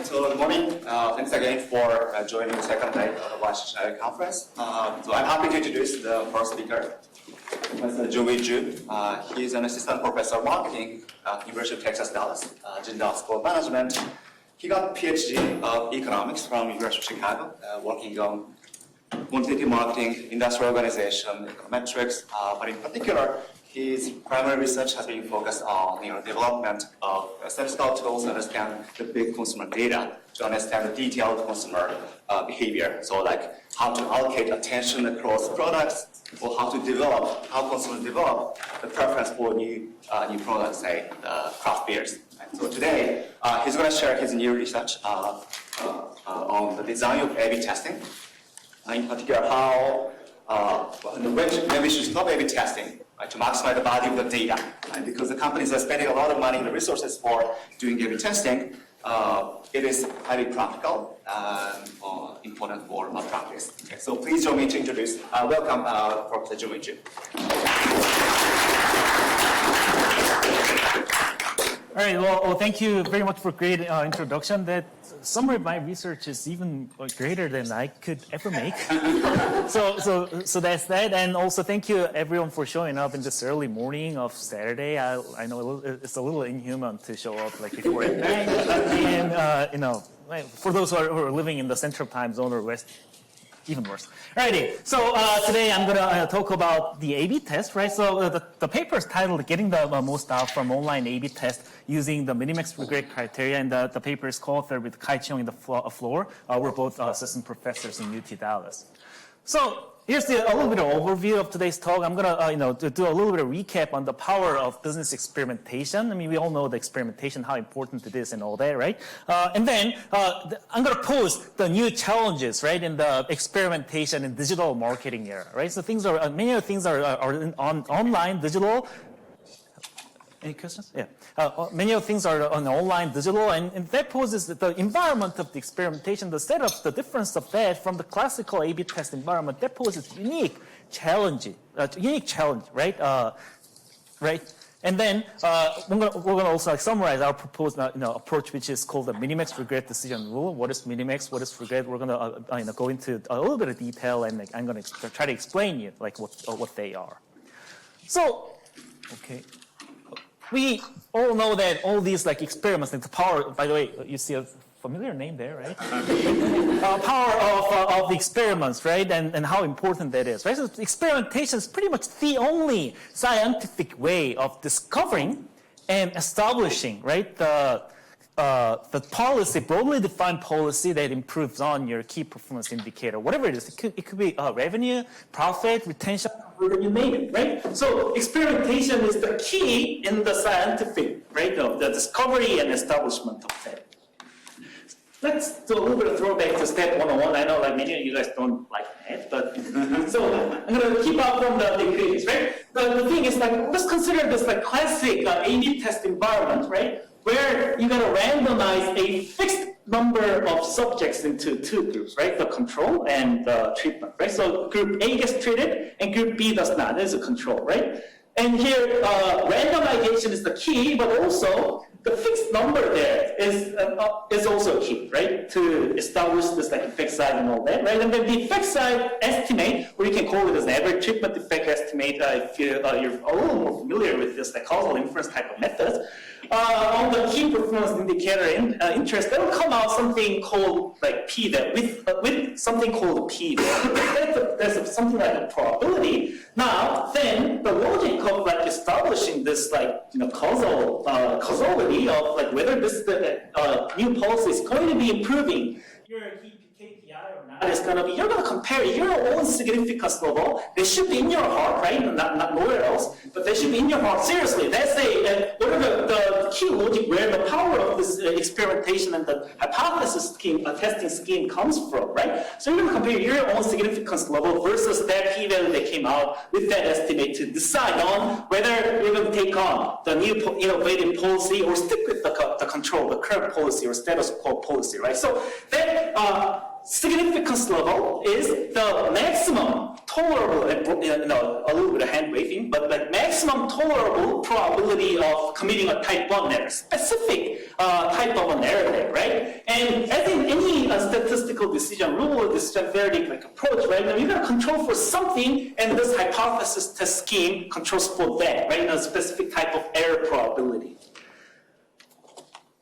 So good morning. Thanks again for joining the second day of the Washington conference. So I'm happy to introduce the first speaker, Mr. Joonhwi Joo. He is an assistant professor of marketing at University of Texas, Dallas, Jindal School of Management. He got a PhD of economics from University of Chicago, working on quantitative marketing, industrial organization, econometrics, but in particular, his primary research has been focused on development of statistical tools to understand the big consumer data, to understand the detailed consumer behavior. So like how to allocate attention across products, or how consumers develop the preference for new products, say craft beers. And so today, he's going to share his new research on the design of A/B testing. In particular, when we should stop A/B testing to maximize the value of the data. Because the companies are spending a lot of money and resources for doing A/B testing, it is highly practical and important for malpractice. Okay, so please join me to introduce, welcome Professor Joonhwi Joo. All right, well, thank you very much for a great introduction. That summary of my research is even greater than I could ever make. so that's that. And also thank you everyone for showing up in this early morning of Saturday. I know it's a little inhuman to show up like before at night. And, for those who are living in the central time zone or west, even worse. Alrighty, so today I'm going to talk about the A/B test, right? So the paper is titled Getting the Most Out from Online A/B Test Using the Minimax-regret Criteria, and the paper is co-authored with Kai Cheong in the floor. We're both assistant professors in UT Dallas. So here's a little bit of overview of today's talk. I'm going to do a little bit of recap on the power of business experimentation. I mean, we all know the experimentation, how important it is and all that, right? And then I'm going to pose the new challenges, right, in the experimentation and digital marketing era, right? So many of the things are online, digital. Any questions? Yeah. Many of the things are on online, digital, and that poses the environment of the experimentation, the setup, the difference of that from the classical A/B test environment. That poses unique challenge, right? Right. And then we're going to also summarize our proposed approach, which is called the minimax-regret decision rule. What is minimax? What is regret? We're going to go into a little bit of detail, and I'm going to try to explain you like what they are. So, okay. We all know that all these like experiments, like the power, by the way, you see a familiar name there, right? Power of the experiments, right? And how important that is, right? So experimentation is pretty much the only scientific way of discovering and establishing, right? The policy, broadly defined policy that improves on your key performance indicator, whatever it is. It could be revenue, profit, retention, you name it, right? So experimentation is the key in the scientific, right, of the discovery and establishment of that. Let's do a little bit of throwback to step 101. I know like many of you guys don't like that, but so I'm going to keep out from the degrees, right? The thing is like, let's consider this like classic A/B test environment, right? Where you're going to randomize a fixed number of subjects into two groups, right? The control and the treatment, right? So group A gets treated and group B does not. There's a control, right? And here, randomization is the key, but also the fixed number there is also key, right? To establish this like effect size and all that, right? And then the effect size estimate, or you can call it as average treatment effect estimate if you're a little more familiar with this like causal inference type of methods. On the key performance indicator interest, that will come out something called like P there with something called P there. That's something like a probability. Now, then the logic of like establishing this like causality of like whether this new policy is going to be improving your KPI or not is going to be, you're going to compare your own significance level. They should be in your heart, right? Not nowhere else, but they should be in your heart. Seriously, that's what are the key logic where the power of this experimentation and the hypothesis scheme, testing scheme comes from, right? So you're going to compare your own significance level versus that p-value that came out with that estimate to decide on whether you're going to take on the new innovative policy or stick with the control, the current policy or status quo policy, right? So that significance level is the maximum tolerable, a little bit of hand waving, but like maximum tolerable probability of committing a type 1 error, specific type of an error there, right? And as in any statistical decision, rule or decision verdict like approach, right? Now you're gonna control for something, and this hypothesis test scheme controls for that, right? A specific type of error probability.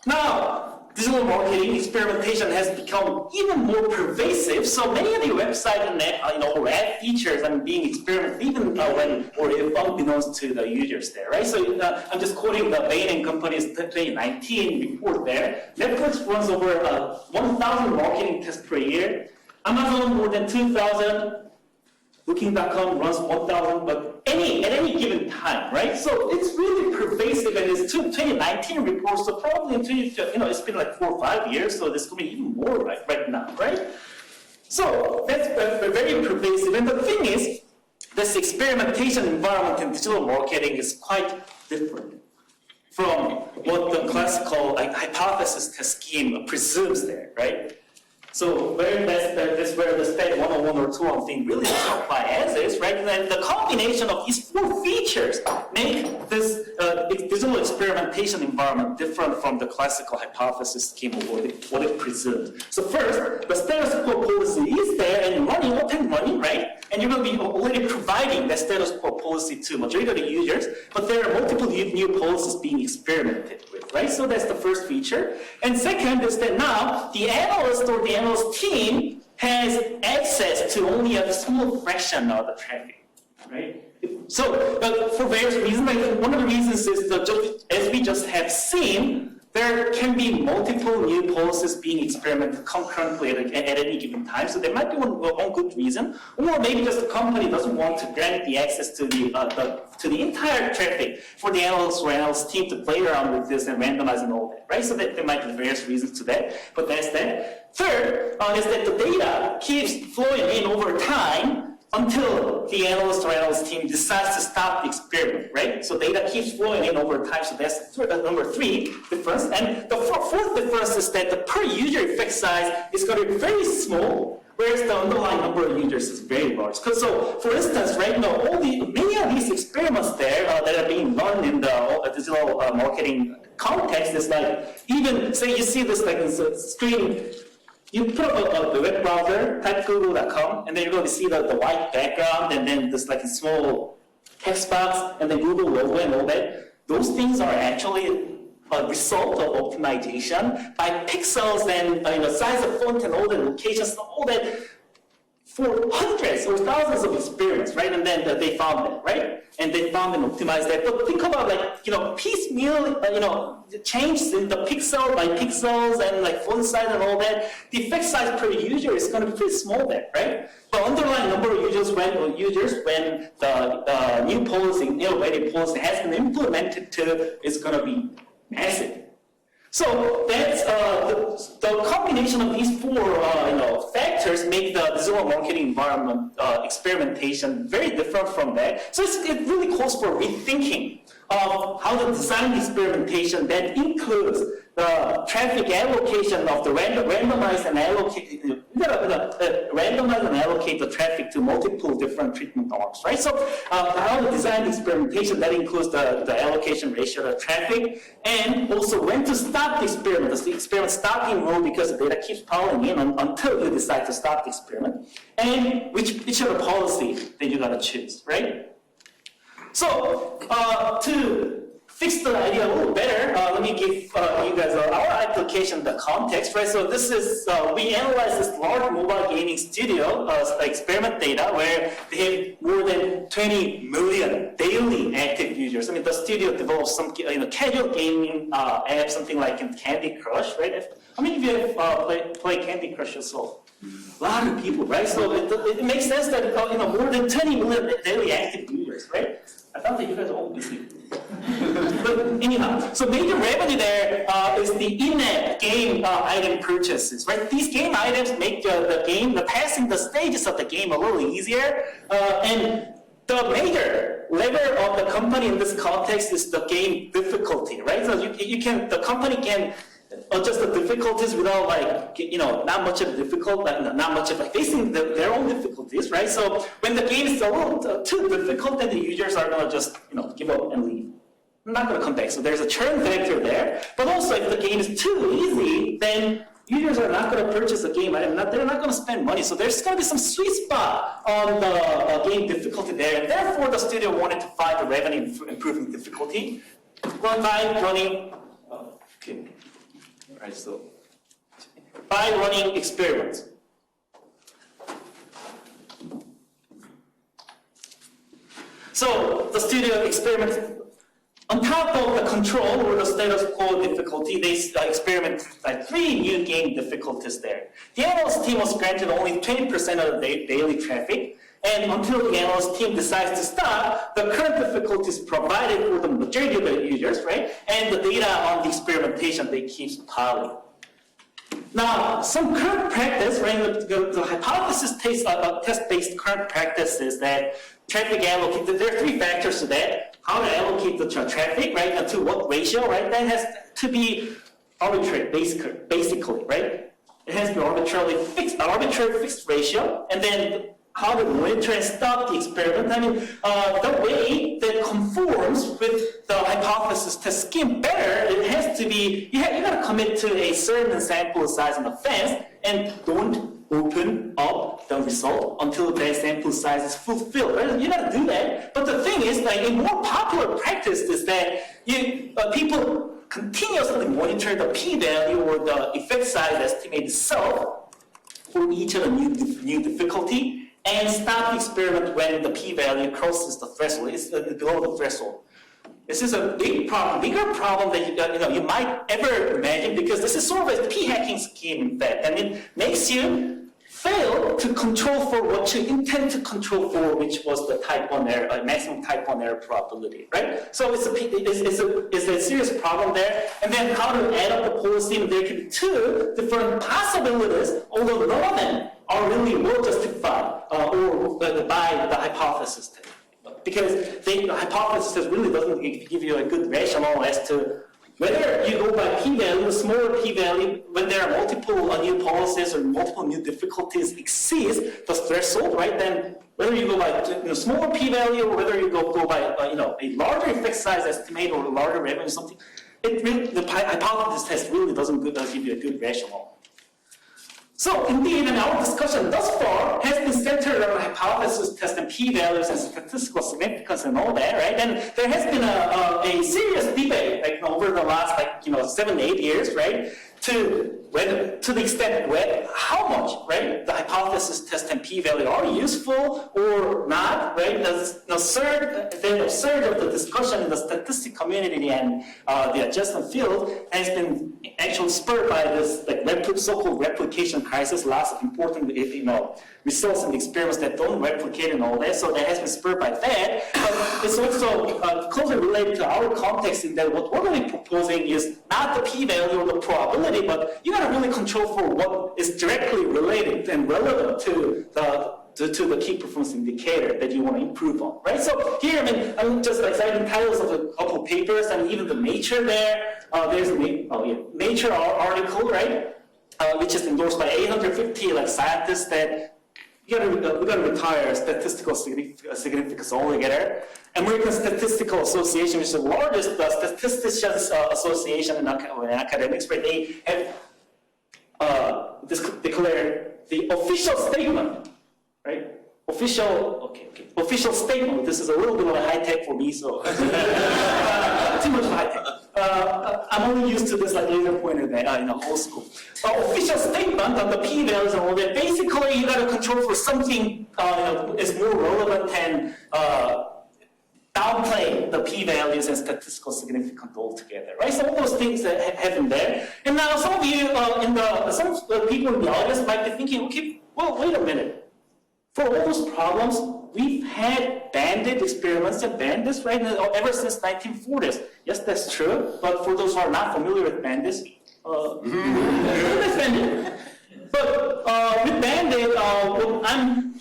Now, digital marketing experimentation has become even more pervasive. So many of the website and ad features being experimented even when or if unbeknownst to the users there, right? So I'm just quoting the Bain & Company's 2019 report there. Netflix runs over 1,000 marketing tests per year. Amazon more than 2,000. Booking.com runs 1,000, but at any given time, right? So it's really pervasive, and it's 2019 report, so probably in it's been like 4 or 5 years, so this could be even more right now, right? So that's very pervasive, and the thing is, this experimentation environment in digital marketing is quite different from what the classical hypothesis test scheme presumes there, right? So that's where the stat 101 or 201 thing really doesn't apply as is, right? And then the combination of these 4 features make this digital experimentation environment different from the classical hypothesis scheme of what it presumes. So first, the status quo policy is there and running, up and running, right? And you're going to be already providing that status quo policy to majority of the users, but there are multiple new policies being experimented with, right? So that's the first feature. And second is that now the analyst or the analyst team has access to only a small fraction of the traffic, right? So for various reasons, like one of the reasons is that as we just have seen, there can be multiple new policies being experimented concurrently at any given time. So there might be one good reason, or maybe just the company doesn't want to grant the access to the entire traffic for the analysts or analyst team to play around with this and randomize and all that, right? So that there might be various reasons to that, but that's that. Third is that the data keeps flowing in over time until the analyst or analyst team decides to stop the experiment, right? So data keeps flowing in over time, so that's number 3 difference. And the fourth difference is that the per user effect size is going to be very small, whereas the underlying number of users is very large. So, for instance, right now, many of these experiments there that are being run in the digital marketing context is like, even say you see this like in the screen. You put up the web browser, type google.com, and then you're going to see the white background, and then this like a small text box, and then Google logo and all that. Those things are actually a result of optimization by pixels and size of font and all the locations and all that for hundreds or thousands of experiments, right? And then they found that, right? And they found and optimized that. But think about piecemeal, changes in the pixel by pixels and like font size and all that. The effect size per user is going to be pretty small there, right? The underlying number of users when the new policy, innovative policy has been implemented is going to be massive. So that's the combination of these 4 factors make the digital marketing environment experimentation very different from that. So it really calls for rethinking of how to design experimentation that includes the traffic allocation of the randomize and allocate the traffic to multiple different treatment arms, right? So how to design experimentation that includes the allocation ratio of traffic, and also when to stop the experiment. Does the experiment stopping rule because the data keeps piling in until you decide to stop the experiment, and which are the policies that you gotta choose, right? So to fix the idea a little better, let me give you guys our application, the context, right? So this is, we analyzed this large mobile gaming studio experiment data where they have more than 20 million daily active users. I mean, the studio develops some casual gaming app, something like Candy Crush, right? How many of you have played Candy Crush yourself? A lot of people, right? So it makes sense that more than 20 million daily active users, right? I thought that you guys are all busy. But anyhow, so major revenue there is the in-app game item purchases, right? These game items make the passing the stages of the game a little easier, and the major lever of the company in this context is the game difficulty, right? So the company can adjust the difficulties without not much of facing their own difficulties, right? So when the game is a little too difficult, then the users are gonna just give up and leave. I'm not gonna come back. So there's a churn factor there. But also if the game is too easy, then users are not going to purchase the game. They're not going to spend money. So there's going to be some sweet spot on the game difficulty there. And therefore, the studio wanted to find the revenue improving difficulty. By running experiments. So the studio experiments. On top of the control or the status quo difficulty, they experimented like 3 new game difficulties there. The analyst team was granted only 20% of the daily traffic, and until the analyst team decides to stop, the current difficulties provided for the majority of the users, right? And the data on the experimentation, they keep piling. Now, some current practice, right? The hypothesis test-based current practice is that traffic allocate. There are 3 factors to that. How to allocate the traffic, right? And to what ratio, right? That has to be arbitrary, basically, right? It has to be arbitrary fixed ratio, and then how to monitor and stop the experiment. I mean, the way that conforms with the hypothesis test scheme better, it has to be, you got to commit to a certain sample size in advance, and don't open up the result until that sample size is fulfilled. Right? You got to do that. But the thing is, like, a more popular practice is that people continuously monitor the p-value or the effect size estimate itself for each of the new difficulty, and stop the experiment when the p-value crosses the threshold. It's below the threshold. This is a big problem, bigger problem that you might ever imagine, because this is sort of a p-hacking scheme, in fact, and it makes you fail to control for what you intend to control for, which was the type 1 error, maximum type 1 error probability, right? So it's a serious problem there. And then how to add up the policy, and there can be 2 different possibilities, although none of them are really well justified by the hypothesis test. Because the hypothesis test really doesn't give you a good rationale as to whether you go by p-value, smaller p-value, when there are multiple new policies or multiple new difficulties exceeds the threshold, right? Then whether you go by smaller p-value or whether you go by a larger effect size estimate or a larger revenue, something, the hypothesis test really doesn't give you a good rationale. So indeed, in our discussion thus far has been centered on hypothesis test and p-values and statistical significance and all that, right? And there has been a serious debate, over the last 7-8 years, right? To the extent how much, right, the hypothesis test and p-value are useful or not, right? The surge of the discussion in the statistics community and the adjustment field has been actually spurred by this so-called replication crisis, lots of important results in the experiments that don't replicate and all that. So that has been spurred by that. But it's also closely related to our context in that what we're really proposing is not the p-value or the probability, but you got to really control for what is directly related and relevant to the key performance indicator that you want to improve on, right? So here, I'm just citing titles of a couple of papers, and even the Nature there. There's a Nature article, right, which is endorsed by 850 scientists that we gotta retire statistical significance altogether. American Statistical Association, which is the largest statisticians association in academics, right? They have declared the official statement, right? Official statement. This is a little bit of a high tech for me, so too much high tech. I'm only used to this laser pointer old school. Official statement on the p-values and all that. Basically, you got to control for something is more relevant and downplay the p-values and statistical significance altogether, right? So all those things that happen there. And now some of you, some people in the audience might be thinking, okay, well, wait a minute. For all those problems, we've had bandit experiments and bandits, right, ever since 1940s. Yes, that's true. But for those who are not familiar with bandits, But with bandit, what I'm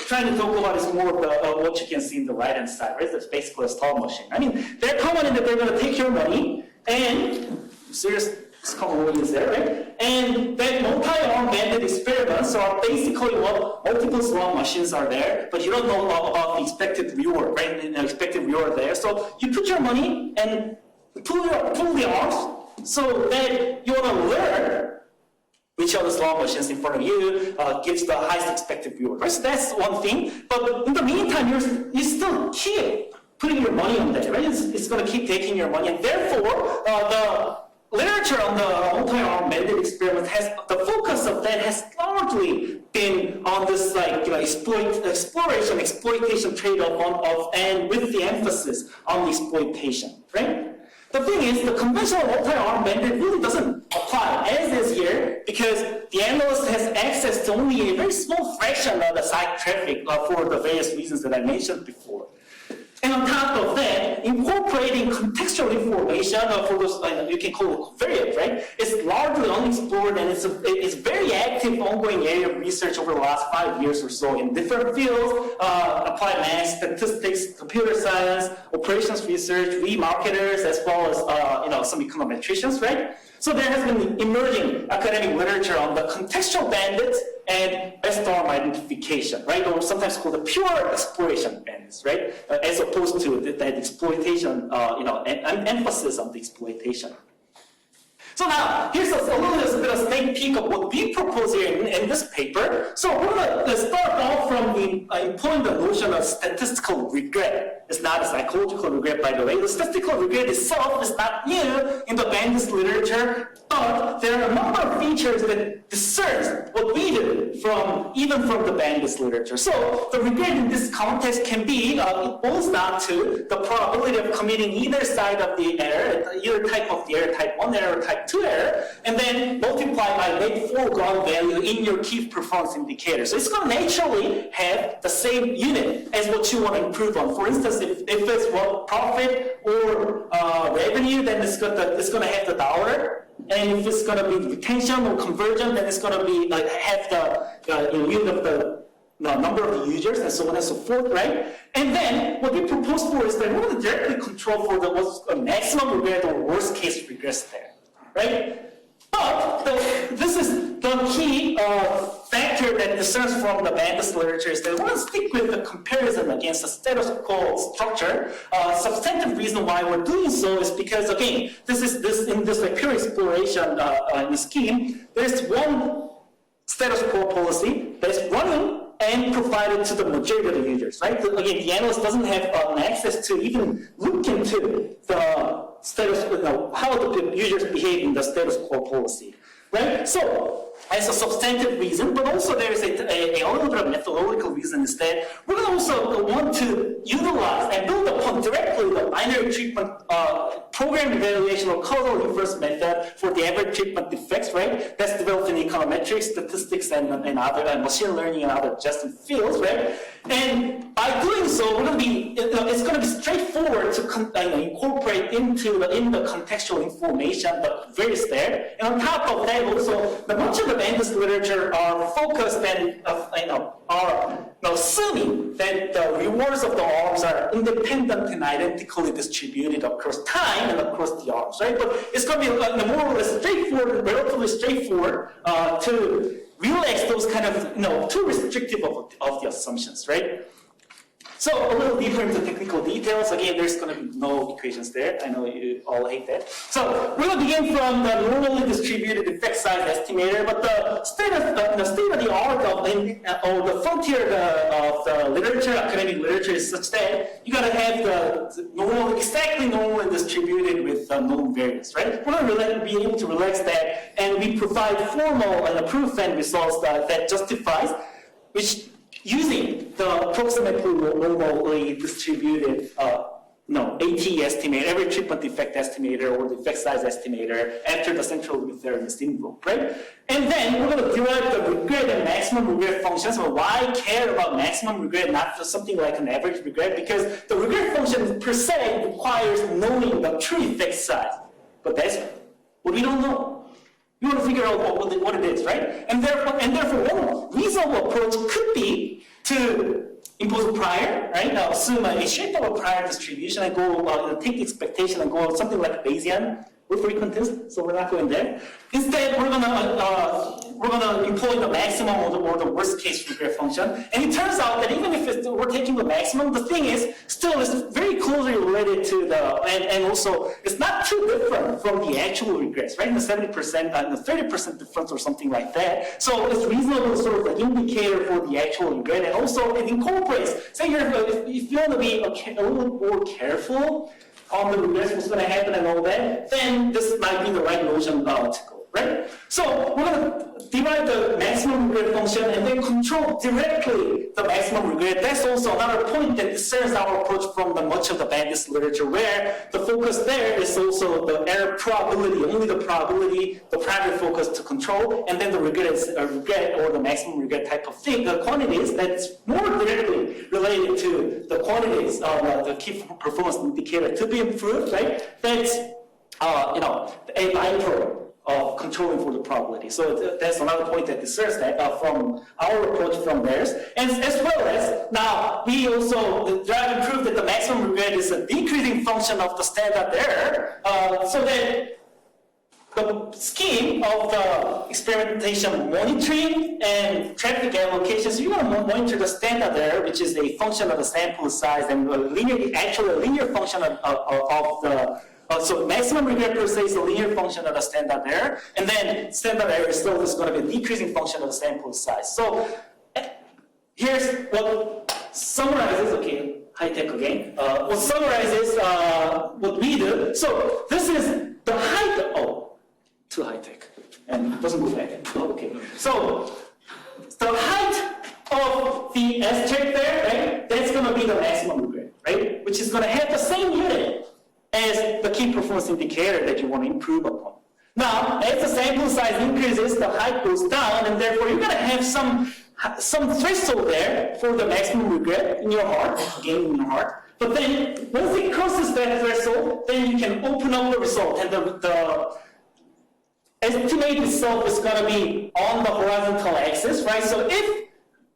trying to talk about is more of what you can see in the right-hand side, right? That's basically a slot machine. I mean, they're common in that they're going to take your money and This common is there, right? And then multi-arm banded experiments are basically what multiple slot machines are there, but you don't know about the expected reward, right? The expected reward there. So you put your money and pull the arms so that you want to learn which of the slot machines in front of you gives the highest expected reward. Right? So that's one thing. But in the meantime, you still keep putting your money on that, right? It's going to keep taking your money, and therefore the literature on the multi-arm banded experiment has the focus of that has largely been on this exploitation trade-off and with the emphasis on exploitation, right? The thing is, the conventional multi-arm banded really doesn't apply as is here because the analyst has access to only a very small fraction of the site traffic for the various reasons that I mentioned before. And on top of that, incorporating contextual information for those, you can call it covariate, right? It's largely unexplored and it's very active ongoing area of research over the last 5 years or so in different fields, applied math, statistics, computer science, operations research, remarketers, as well as some econometricians, right? So there has been emerging academic literature on the contextual bandits and best arm identification, right? Or sometimes called the pure exploration bandits, right? As opposed to that exploitation, emphasis on the exploitation. So now, here's a little bit of sneak peek of what we propose here in this paper. So we're going to start off from employing the notion of statistical regret. It's not a psychological regret, by the way. The statistical regret itself is not new in the bandits literature, but there are a number of features that discerns what we do even from the bandits literature. So the regret in this context can be, it boils down to the probability of committing either side of the error, either type of the error, type 1 error, type 2 error, and then multiply by net foreground value in your key performance indicator. So it's going to naturally have the same unit as what you want to improve on. For instance, if it's what profit or revenue, then it's going to have the dollar. And if it's going to be retention or conversion, then it's going to be have the unit of the number of users and so on and so forth, right? And then what we propose for is that we're going to directly control for what's a maximum regret or worst case regrets there, right? But this is the key factor that discerns from the bandits literature is that we want to stick with the comparison against the status quo structure. Substantive reason why we're doing so is because, again, in this pure exploration in the scheme, there's one status quo policy that's running and provided to the majority of the users, right? Again, the analyst doesn't have access to even look into the status, how the users behave in the status quo policy, right? So, as a substantive reason, but also there is a little bit of methodological reason is that we're going to also want to utilize and build upon directly the binary treatment program evaluation or causal inference method for the average treatment defects, right? That's developed in econometrics, statistics, and other machine learning and other adjacent fields, right? And by doing so, we're going to be it's going to be straightforward to incorporate in the contextual information that varies there. And on top of that, also much of the bandits literature are focused and are assuming that the rewards of the arms are independent and identically distributed across time and across the arms, right? But it's going to be more or less straightforward, relatively straightforward to relax those kind of too restrictive of the assumptions, right? So a little deeper into technical details. Again, there's going to be no equations there. I know you all hate that. So we're going to begin from the normally distributed effect size estimator, but the state of the art or the frontier of the literature, academic literature, is such that you got to have the exactly normally distributed with known variance, right? We're going to be able to relax that, and we provide formal and proof and results that justifies which. Using the approximately normally distributed AT estimator, average treatment defect estimator, or the effect size estimator after the central limit theorem is invoked, right? And then we're going to derive the regret and maximum regret functions. So why care about maximum regret, not just something like an average regret? Because the regret function per se requires knowing the true effect size. But that's what we don't know. You want to figure out what it is, right? And therefore, one reasonable approach could be to impose a prior, right? Now, assume a shape of a prior distribution and go take the expectation and go something like Bayesian or frequentist, so we're not going there. Instead, we're gonna employ the maximum or the worst case regret function. And it turns out that even if we're taking the maximum, the thing is still is very closely related to and also it's not too different from the actual regrets, right? The 70% and the 30% difference or something like that. So it's reasonable sort of like indicator for the actual regret, and also it incorporates. Say if you want to be a little more careful on the regrets, what's going to happen and all that, then this might be the right notion to go, right? So we're going to derive the maximum regret function and then control directly the maximum regret. That's also another point that discerns our approach from much of the bandits literature, where the focus there is also the error probability, only the probability, the primary focus to control, and then the regret is a regret or the maximum regret type of thing, the quantities that's more directly related to the quantities of the key performance indicator to be improved, right? That's a byproduct of controlling for the probability. So that's another point that discerns that from our approach from theirs. And as well as, now we also try to prove that the maximum regret is a decreasing function of the standard error, so that the scheme of the experimentation monitoring and traffic allocations, you're going to monitor the standard error, which is a function of the sample size, and actually a linear function of the so maximum regret per se is a linear function of the standard error, and then standard error still is going to be a decreasing function of the sample size. So here's what summarizes, okay, high tech again, what summarizes what we do. So this is the height, too high tech, and it doesn't move back. Okay, so the height of the S-check there, right, that's going to be the maximum regret, right, which is going to have the same unit as the key performance indicator that you want to improve upon. Now, as the sample size increases, the height goes down, and therefore you're going to have some threshold there for the maximum regret in your heart, again in your heart. But then, once it crosses that threshold, then you can open up the result, and the estimate itself is going to be on the horizontal axis, right? So if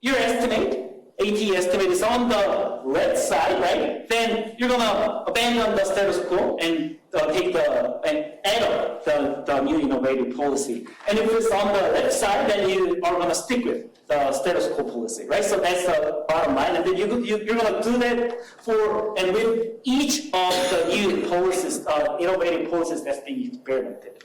your estimate, AT estimate, is on the left side, right, then you're going to abandon the status quo and add up the new innovative policy. And if it's on the left side, then you are going to stick with the status quo policy, right? So that's the bottom line. And then you're going to do that and with each of the new policies, innovative policies that's being experimented.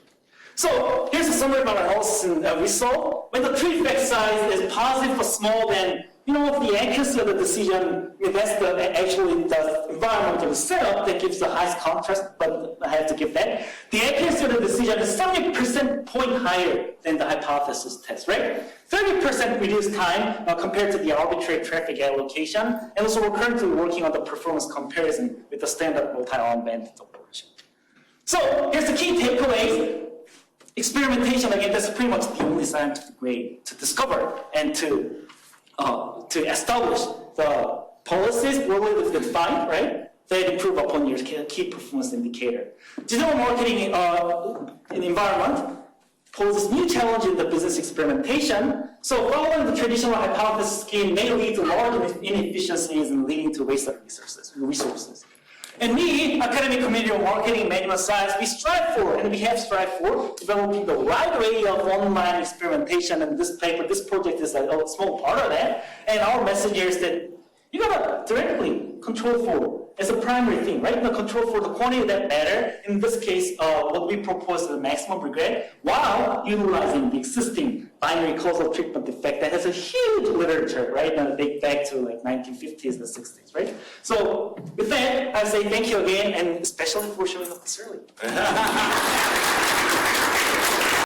So here's a summary of our analysis and result. When the tree effect size is positive or small, then the accuracy of the decision, that's actually the environmental setup that gives the highest contrast, but I have to give that. The accuracy of the decision is 70% point higher than the hypothesis test, right? 30% reduced time compared to the arbitrary traffic allocation. And also we're currently working on the performance comparison with the standard multi-arm bandit approach. So here's the key takeaways. Experimentation, again, that's pretty much the only scientific way to discover and to establish the policies really defined, right, that improve upon your key performance indicator. Digital marketing environment poses new challenge in the business experimentation. So following the traditional hypothesis scheme may lead to large inefficiencies and leading to waste of resources. And we, academic community of marketing and management science, we strive for, and we have strived for, developing the right way of online experimentation. And this paper, this project is a small part of that. And our message here is that you gotta directly control for as a primary thing, right? The control for the quantity that matter. In this case, what we propose is the maximum regret, while utilizing the existing binary causal treatment effect that has a huge literature, right? And date back to like 1950s and 60s, right? So with that, I say thank you again, and especially for showing up this early.